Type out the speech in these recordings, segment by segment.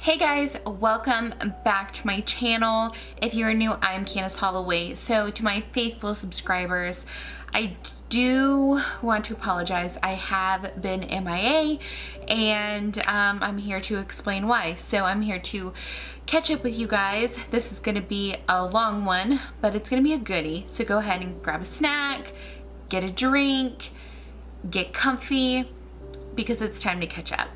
Hey guys, welcome back to my channel. If you're new, I'm Candace Holloway. So to my faithful subscribers, I do want to apologize. I have been MIA and I'm here to explain why. So I'm here to catch up with you guys. This is gonna be a long one, but it's gonna be a goodie. So go ahead and grab a snack, get a drink, get comfy, because it's time to catch up.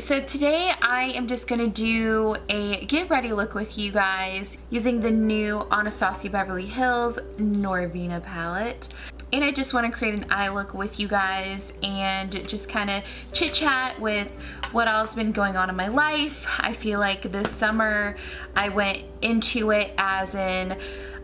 So today I am just going to do a get ready look with you guys using the new Anastasia Beverly Hills Norvina palette. And I just want to create an eye look with you guys and just kind of chit chat with what else has been going on in my life. I feel like this summer I went into it as in,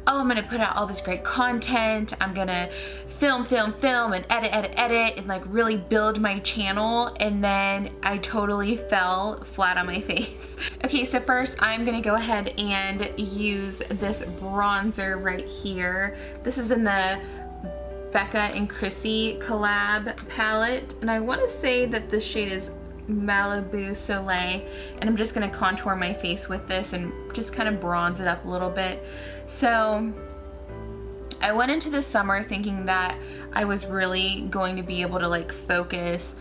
oh, I'm gonna put out all this great content. I'm gonna film and edit and like really build my channel, and then I totally fell flat on my face. Okay, so first I'm gonna go ahead and use this bronzer right here. This is in the Becca and Chrissy collab palette, and I wanna say that this shade is Malibu Soleil, and I'm just gonna contour my face with this and just kind of bronze it up a little bit. So I went into this summer thinking that I was really going to be able to like focus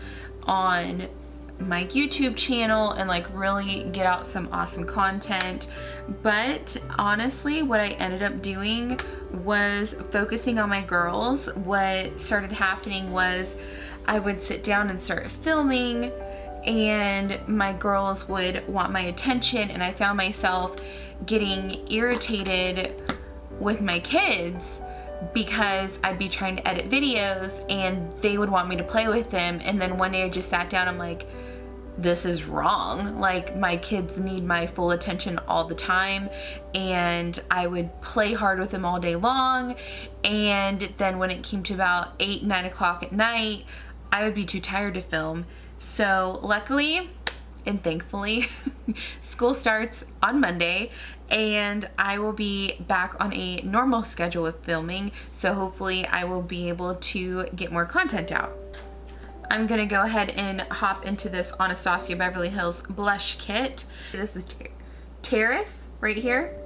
on my YouTube channel and like really get out some awesome content, but honestly what I ended up doing was focusing on my girls. What started happening was I would sit down and start filming and my girls would want my attention, and I found myself getting irritated with my kids because I'd be trying to edit videos and they would want me to play with them, and then one day I just sat down, I'm like, this is wrong. Like, my kids need my full attention all the time, and I would play hard with them all day long, and then when it came to about 8-9 o'clock at night, I would be too tired to film. So luckily and thankfully school starts on Monday and I will be back on a normal schedule of filming, so hopefully I will be able to get more content out. I'm gonna go ahead and hop into this Anastasia Beverly Hills blush kit. This is Terrace right here.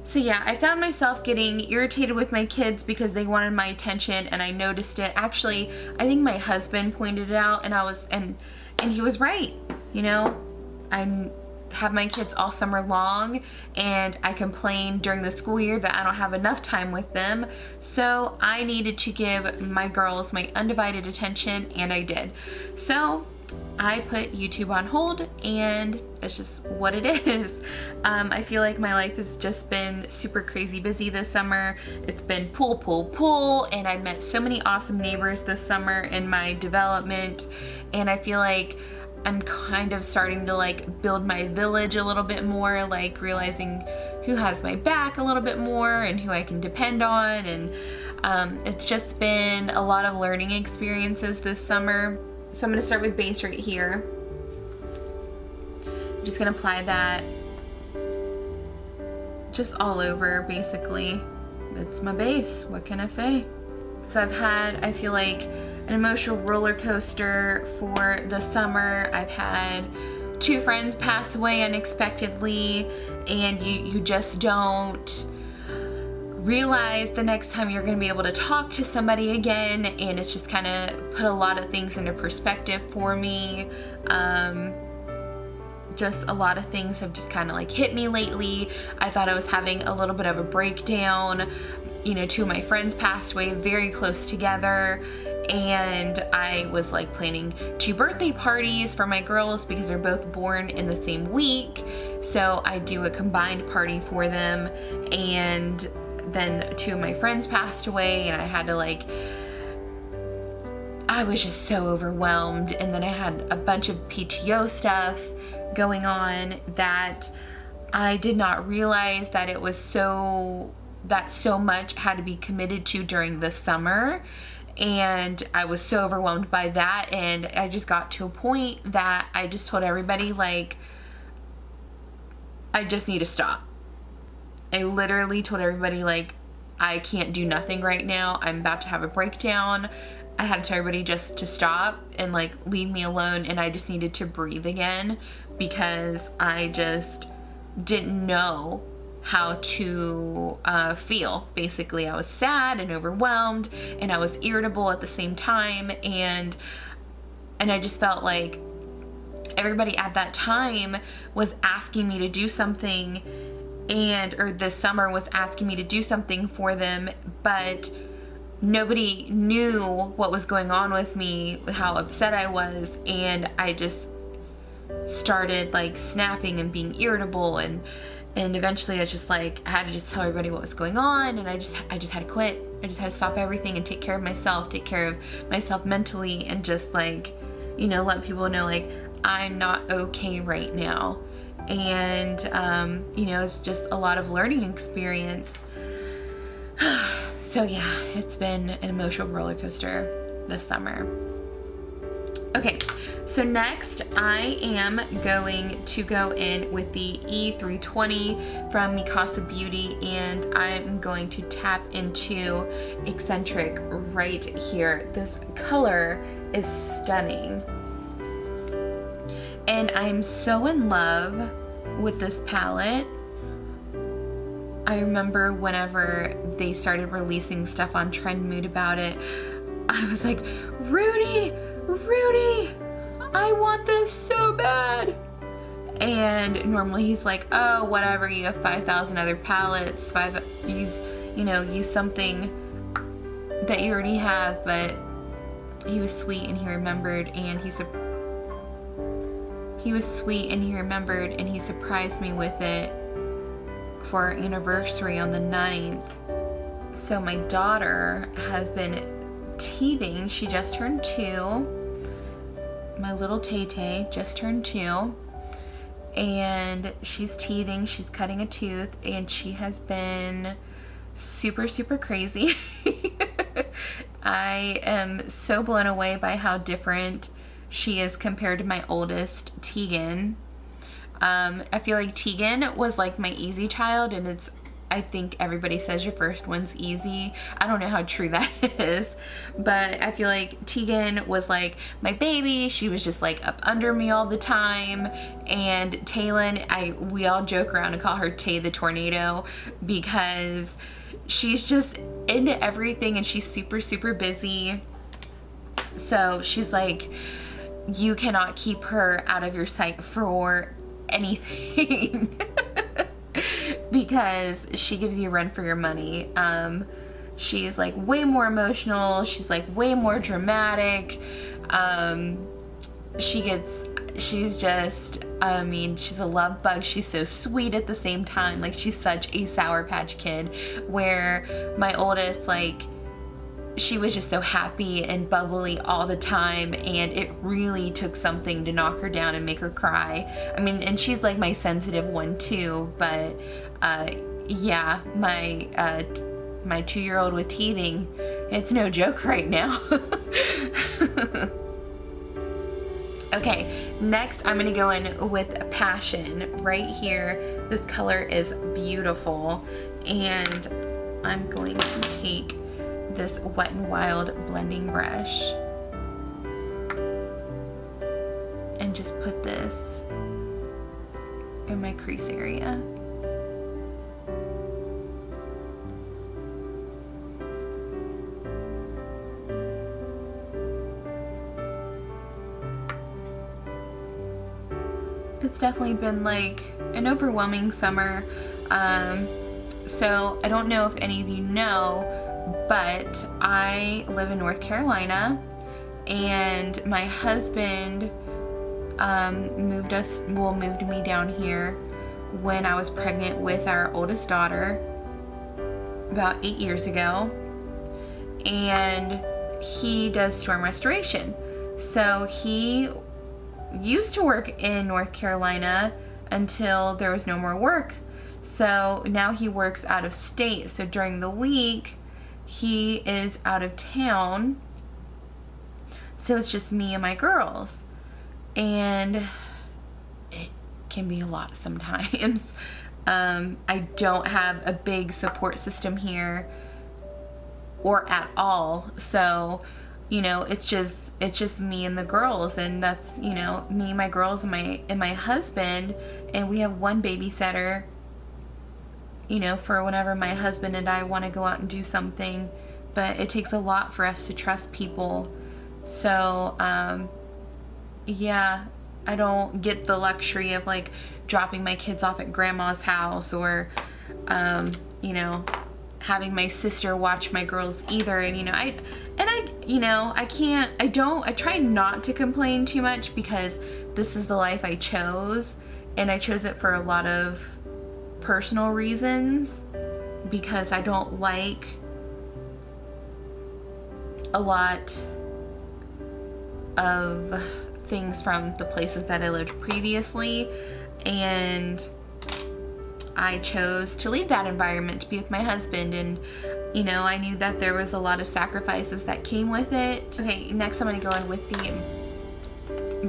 So yeah, I found myself getting irritated with my kids because they wanted my attention, and I noticed it. Actually, I think my husband pointed it out, and he was right. You know, I have my kids all summer long, and I complain during the school year that I don't have enough time with them. So I needed to give my girls my undivided attention, and I did. So I put YouTube on hold, and it's just what it is. I feel like my life has just been super crazy busy this summer. It's been pull, and I met so many awesome neighbors this summer in my development, and I feel like I'm kind of starting to like build my village a little bit more, like realizing who has my back a little bit more and who I can depend on, and it's just been a lot of learning experiences this summer. So I'm going to start with base right here. I'm just going to apply that just all over, basically. It's my base. What can I say? So I've had, I feel like, an emotional roller coaster for the summer. I've had 2 friends pass away unexpectedly, and you just don't realize the next time you're going to be able to talk to somebody again, and it's just kind of put a lot of things into perspective for me. Just a lot of things have just kind of like hit me lately. I thought I was having a little bit of a breakdown. You know, 2 of my friends passed away very close together, and I was like planning 2 birthday parties for my girls because they're both born in the same week. So I do a combined party for them, and then 2 of my friends passed away, and I had to like, I was just so overwhelmed, and then I had a bunch of PTO stuff going on that I did not realize that it was so much had to be committed to during the summer, and I was so overwhelmed by that, and I just got to a point that I just told everybody, like, I just need to stop. I literally told everybody, like, I can't do nothing right now. I'm about to have a breakdown. I had to tell everybody just to stop and like leave me alone, and I just needed to breathe again because I just didn't know how to feel. Basically, I was sad and overwhelmed, and I was irritable at the same time, and I just felt like everybody at that time was asking me to do something, or this summer was asking me to do something for them, but nobody knew what was going on with me, how upset I was, and I just started like snapping and being irritable, and eventually I just like I had to just tell everybody what was going on, and I just had to quit. I just had to stop everything and take care of myself mentally, and just like, you know, let people know like I'm not okay right now. And you know, it's just a lot of learning experience. So yeah, it's been an emotional roller coaster this summer. Okay, so next I am going to go in with the E320 from Mikasa Beauty, and I'm going to tap into Eccentric right here. This color is stunning, and I'm so in love with this palette. I remember whenever they started releasing stuff on Trend Mood about it, I was like, Rudy, I want this so bad. And normally he's like, oh, whatever, you have 5,000 other palettes, use something that you already have. But he was sweet and he remembered, and he surprised me with it for our anniversary on the 9th. So my daughter has been teething. She just turned 2. My little Tay just turned 2, and she's teething. She's cutting a tooth, and she has been super crazy. I am so blown away by how different she is compared to my oldest, Tegan. I feel like Tegan was like my easy child, and I think everybody says your first one's easy. I don't know how true that is, but I feel like Tegan was like my baby. She was just like up under me all the time. And Taylin, we all joke around and call her Tay the Tornado, because she's just into everything, and she's super busy. So she's like, you cannot keep her out of your sight for anything. Because she gives you a run for your money. She's like way more emotional. She's like way more dramatic. She's just, I mean, she's a love bug. She's so sweet at the same time. Like, she's such a Sour Patch Kid, where my oldest, like, she was just so happy and bubbly all the time, and it really took something to knock her down and make her cry. I mean, and she's like my sensitive one too, but yeah, my 2-year-old with teething, it's no joke right now. Okay, next I'm gonna go in with Passion right here. This color is beautiful, and I'm going to take this Wet n Wild blending brush and just put this in my crease area. It's definitely been like an overwhelming summer. So I don't know if any of you know, but I live in North Carolina, and my husband moved me down here when I was pregnant with our oldest daughter about 8 years ago, and he does storm restoration. So he used to work in North Carolina until there was no more work. So now he works out of state. So during the week, he is out of town. So it's just me and my girls. And it can be a lot sometimes. I don't have a big support system here, or at all. So you know, it's just me and the girls, and that's, you know, me, my girls, and my husband, and we have one babysitter, you know, for whenever my husband and I want to go out and do something. But it takes a lot for us to trust people. So yeah, I don't get the luxury of like dropping my kids off at grandma's house, or you know, having my sister watch my girls either. And you know, I try not to complain too much, because this is the life I chose, and I chose it for a lot of personal reasons, because I don't like a lot of things from the places that I lived previously, and I chose to leave that environment to be with my husband. And you know, I knew that there was a lot of sacrifices that came with it. Okay, next I'm going to go in with the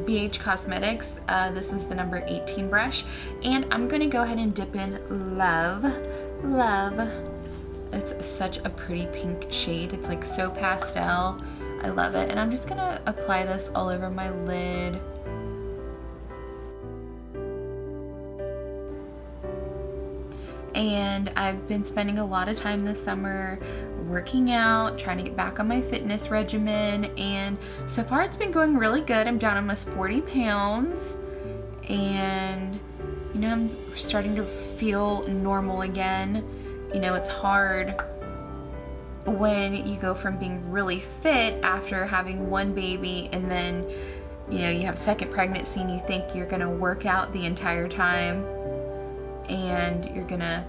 BH Cosmetics. This is the number 18 brush, and I'm going to go ahead and dip in Love. It's such a pretty pink shade. It's like so pastel. I love it. And I'm just going to apply this all over my lid. And I've been spending a lot of time this summer working out, trying to get back on my fitness regimen, and so far it's been going really good. I'm down almost 40 pounds, and you know, I'm starting to feel normal again. You know, it's hard when you go from being really fit after having one baby, and then, you know, you have second pregnancy and you think you're gonna work out the entire time, and you're gonna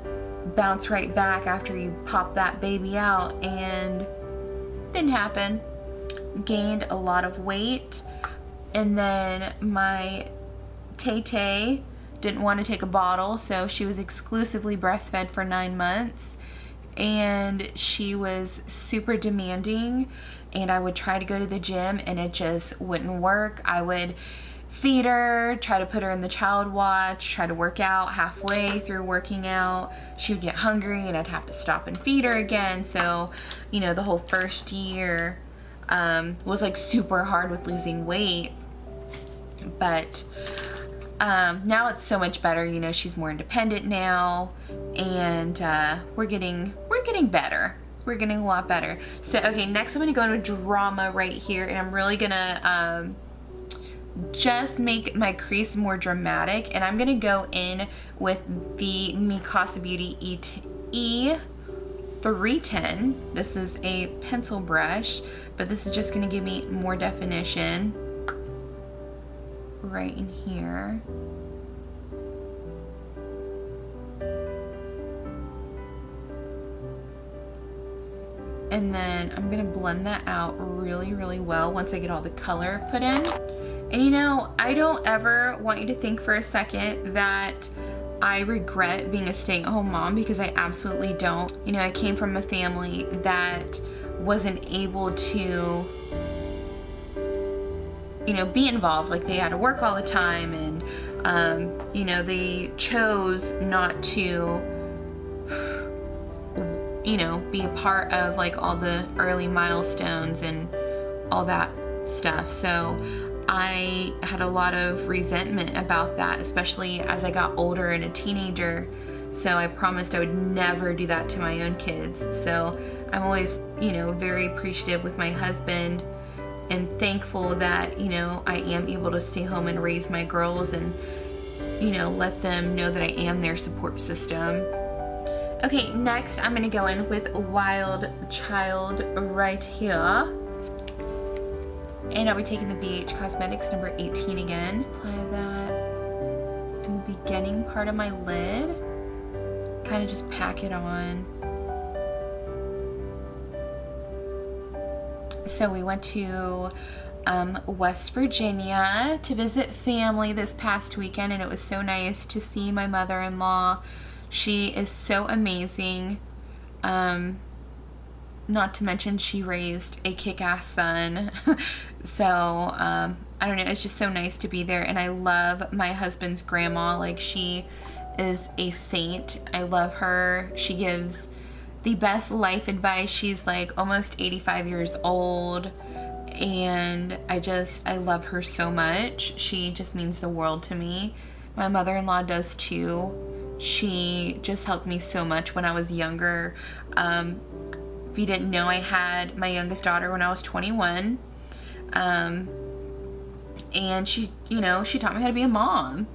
bounce right back after you pop that baby out, and didn't happen. Gained a lot of weight, and then my Tay didn't want to take a bottle, so she was exclusively breastfed for 9 months, and she was super demanding, and I would try to go to the gym and it just wouldn't work. I would feed her, try to put her in the child watch, try to work out. Halfway through working out, she would get hungry and I'd have to stop and feed her again. So, you know, the whole first year was like super hard with losing weight. But now it's so much better. You know, she's more independent now, and we're getting better. We're getting a lot better. So, okay, next I'm gonna go into drama right here, and I'm really gonna just make my crease more dramatic, and I'm gonna go in with the Mikasa Beauty E310. This is a pencil brush, but this is just gonna give me more definition right in here. And then I'm gonna blend that out really, really well once I get all the color put in. And you know, I don't ever want you to think for a second that I regret being a stay-at-home mom, because I absolutely don't. You know, I came from a family that wasn't able to, you know, be involved. Like, they had to work all the time, and you know, they chose not to, you know, be a part of like all the early milestones and all that stuff. So I had a lot of resentment about that, especially as I got older and a teenager. So I promised I would never do that to my own kids. So I'm always, you know, very appreciative with my husband and thankful that, you know, I am able to stay home and raise my girls and, you know, let them know that I am their support system. Okay, next I'm gonna go in with Wild Child right here. And I'll be taking the BH Cosmetics number 18 again. Apply that in the beginning part of my lid. Kind of just pack it on. So we went to West Virginia to visit family this past weekend, and it was so nice to see my mother-in-law. She is so amazing. Not to mention she raised a kick-ass son. So I don't know, it's just so nice to be there. And I love my husband's grandma. Like, she is a saint. I love her. She gives the best life advice. She's like almost 85 years old, and I love her so much. She just means the world to me. My mother-in-law does too. She just helped me so much when I was younger. If you didn't know, I had my youngest daughter when I was 21. And she taught me how to be a mom.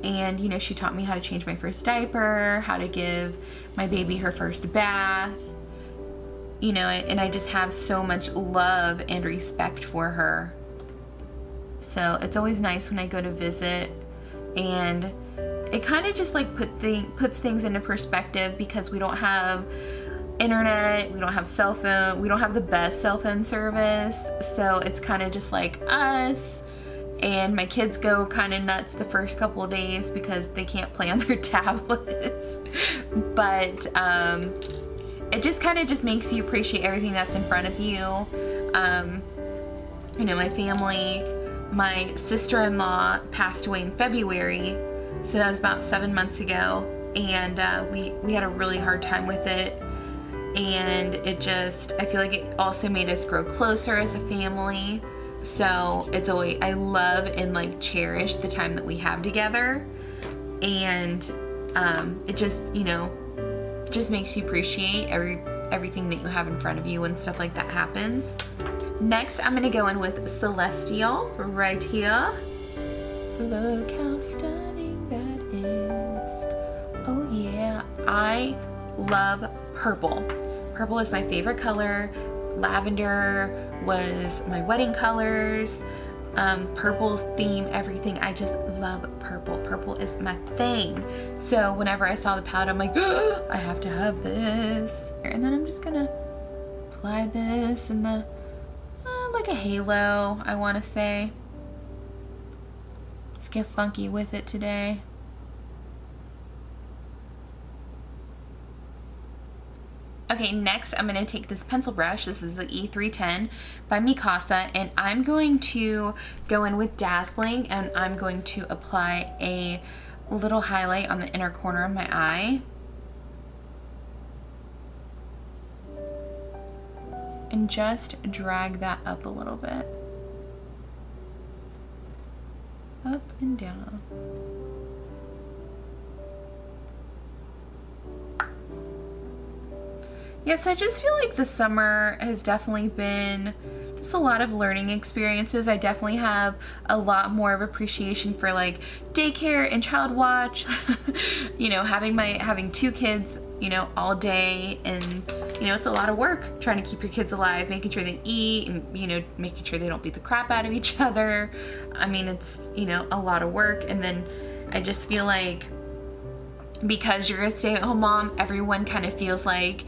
And, she taught me how to change my first diaper, how to give my baby her first bath, and I just have so much love and respect for her. So it's always nice when I go to visit, and it kind of just like puts things into perspective, because we don't have internet, we don't have cell phone, we don't have the best cell phone service, so it's kind of just like us. And my kids go kind of nuts the first couple of days because they can't play on their tablets. But it just kind of just makes you appreciate everything that's in front of you. My family, my sister-in-law passed away in February, so that was about 7 months ago, and we had a really hard time with it. And I feel like it also made us grow closer as a family. So I love and like cherish the time that we have together, and it just makes you appreciate everything that you have in front of you when stuff like that happens. Next, I'm gonna go in with Celestial right here. Look how stunning that is. Oh yeah, I love purple. Purple is my favorite color. Lavender was my wedding colors. Purple's theme, everything. I just love purple. Purple is my thing. So whenever I saw the palette, I'm like, oh, I have to have this. And then I'm just gonna apply this in the, like a halo, I wanna say. Let's get funky with it today. Okay, next I'm going to take this pencil brush. This is the E310 by Mikasa, and I'm going to go in with Dazzling, and I'm going to apply a little highlight on the inner corner of my eye. And just drag that up a little bit. Up and down. Yes, I just feel like the summer has definitely been just a lot of learning experiences. I definitely have a lot more of appreciation for like daycare and child watch. Having two kids, all day, and it's a lot of work trying to keep your kids alive, making sure they eat, and making sure they don't beat the crap out of each other. I mean, it's a lot of work. And then I just feel like because you're a stay-at-home mom, everyone kind of feels like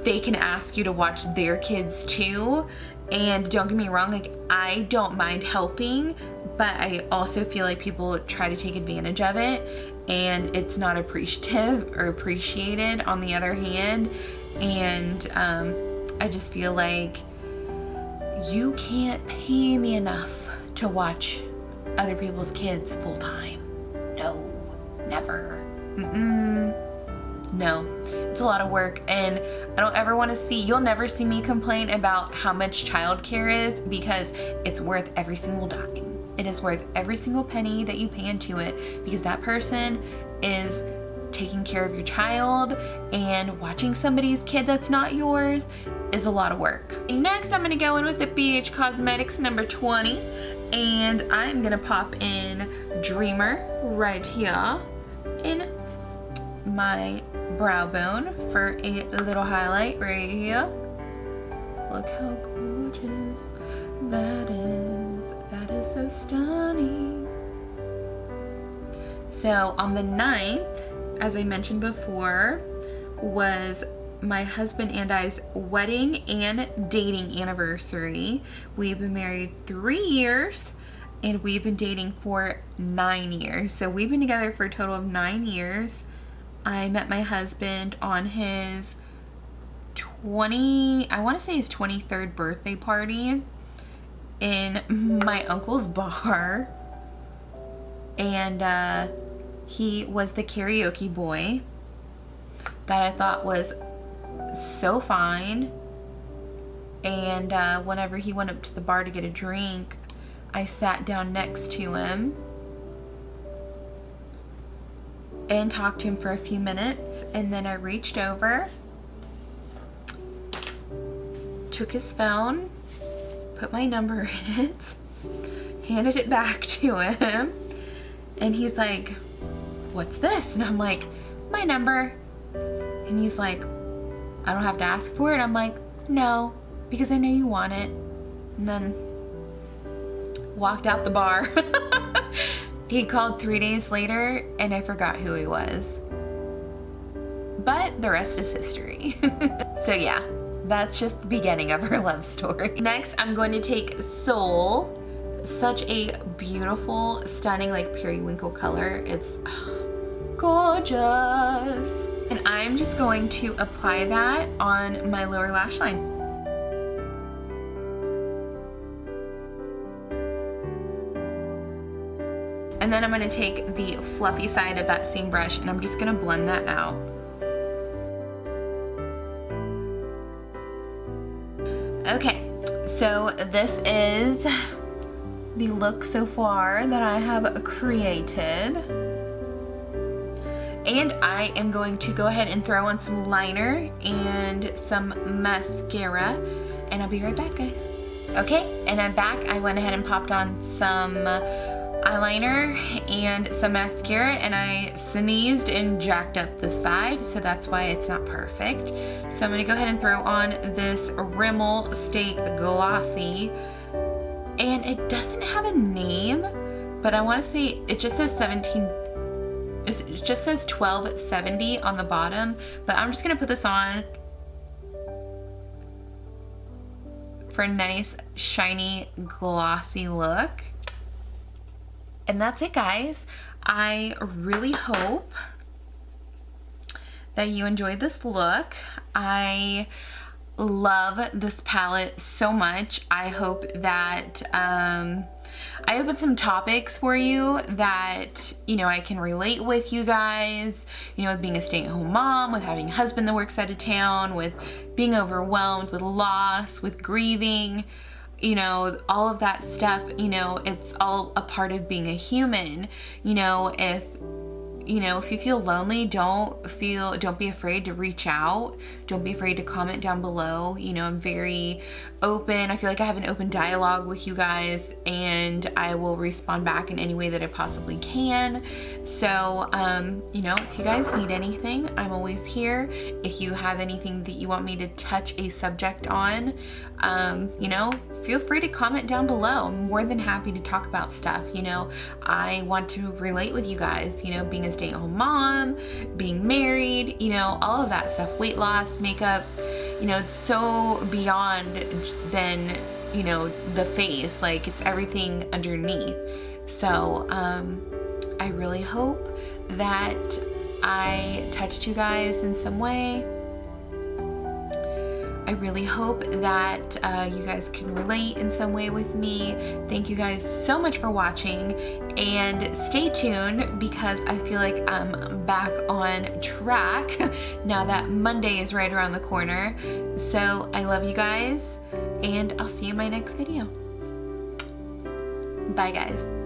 they can ask you to watch their kids too. And don't get me wrong, like I don't mind helping, but I also feel like people try to take advantage of it, and it's not appreciative or appreciated on the other hand. And I just feel like you can't pay me enough to watch other people's kids full time. No, never. No, it's a lot of work, and I don't ever want to you'll never see me complain about how much childcare is, because it's worth every single dime. It is worth every single penny that you pay into it, because that person is taking care of your child, and watching somebody's kid that's not yours is a lot of work. Next, I'm going to go in with the BH Cosmetics number 20, and I'm going to pop in Dreamer right here in my brow bone for a little highlight right here. Look how gorgeous that is. That is so stunning. So on the 9th, as I mentioned before, was my husband and I's wedding and dating anniversary. We've been married 3 years, and we've been dating for 9 years. So we've been together for a total of 9 years. I met my husband on his I want to say his 23rd birthday party in my uncle's bar. And he was the karaoke boy that I thought was so fine. And whenever he went up to the bar to get a drink, I sat down next to him and talked to him for a few minutes, and then I reached over, took his phone, put my number in it, handed it back to him, and he's like, "What's this?" And I'm like, "My number." And he's like, "I don't have to ask for it?" I'm like, "No, because I know you want it." And then walked out the bar. He called 3 days later and I forgot who he was. But the rest is history. So yeah, that's just the beginning of our love story. Next, I'm going to take Soul. Such a beautiful, stunning, like periwinkle color. It's gorgeous. And I'm just going to apply that on my lower lash line. And then I'm going to take the fluffy side of that same brush and I'm just going to blend that out. Okay, so this is the look so far that I have created. And I am going to go ahead and throw on some liner and some mascara, and I'll be right back, guys. Okay, and I'm back. I went ahead and popped on some eyeliner and some mascara, and I sneezed and jacked up the side, so that's why it's not perfect. So I'm going to go ahead and throw on this Rimmel Stay Glossy, and it doesn't have a name, but I want to say it just says 17. It just says 1270 on the bottom, but I'm just going to put this on for a nice shiny glossy look. And that's it, guys. I really hope that you enjoyed this look. I love this palette so much. I hope that I opened some topics for you that, you know, I can relate with you guys, you know, with being a stay-at-home mom, with having a husband that works out of town, with being overwhelmed, with loss, with grieving, you know, all of that stuff. You know, it's all a part of being a human. You know, if you feel lonely, don't be afraid to reach out. Don't be afraid to comment down below. You know, I'm very open. I feel like I have an open dialogue with you guys, and I will respond back in any way that I possibly can. So, you know, if you guys need anything, I'm always here. If you have anything that you want me to touch a subject on, you know, feel free to comment down below. I'm more than happy to talk about stuff. You know, I want to relate with you guys, you know, being a stay-at-home mom, being married, you know, all of that stuff, weight loss, makeup, you know, it's so beyond than, you know, the face. Like, it's everything underneath. So, I really hope that I touched you guys in some way. I really hope that you guys can relate in some way with me. Thank you guys so much for watching, and stay tuned because I feel like I'm back on track now that Monday is right around the corner. So I love you guys, and I'll see you in my next video. Bye, guys.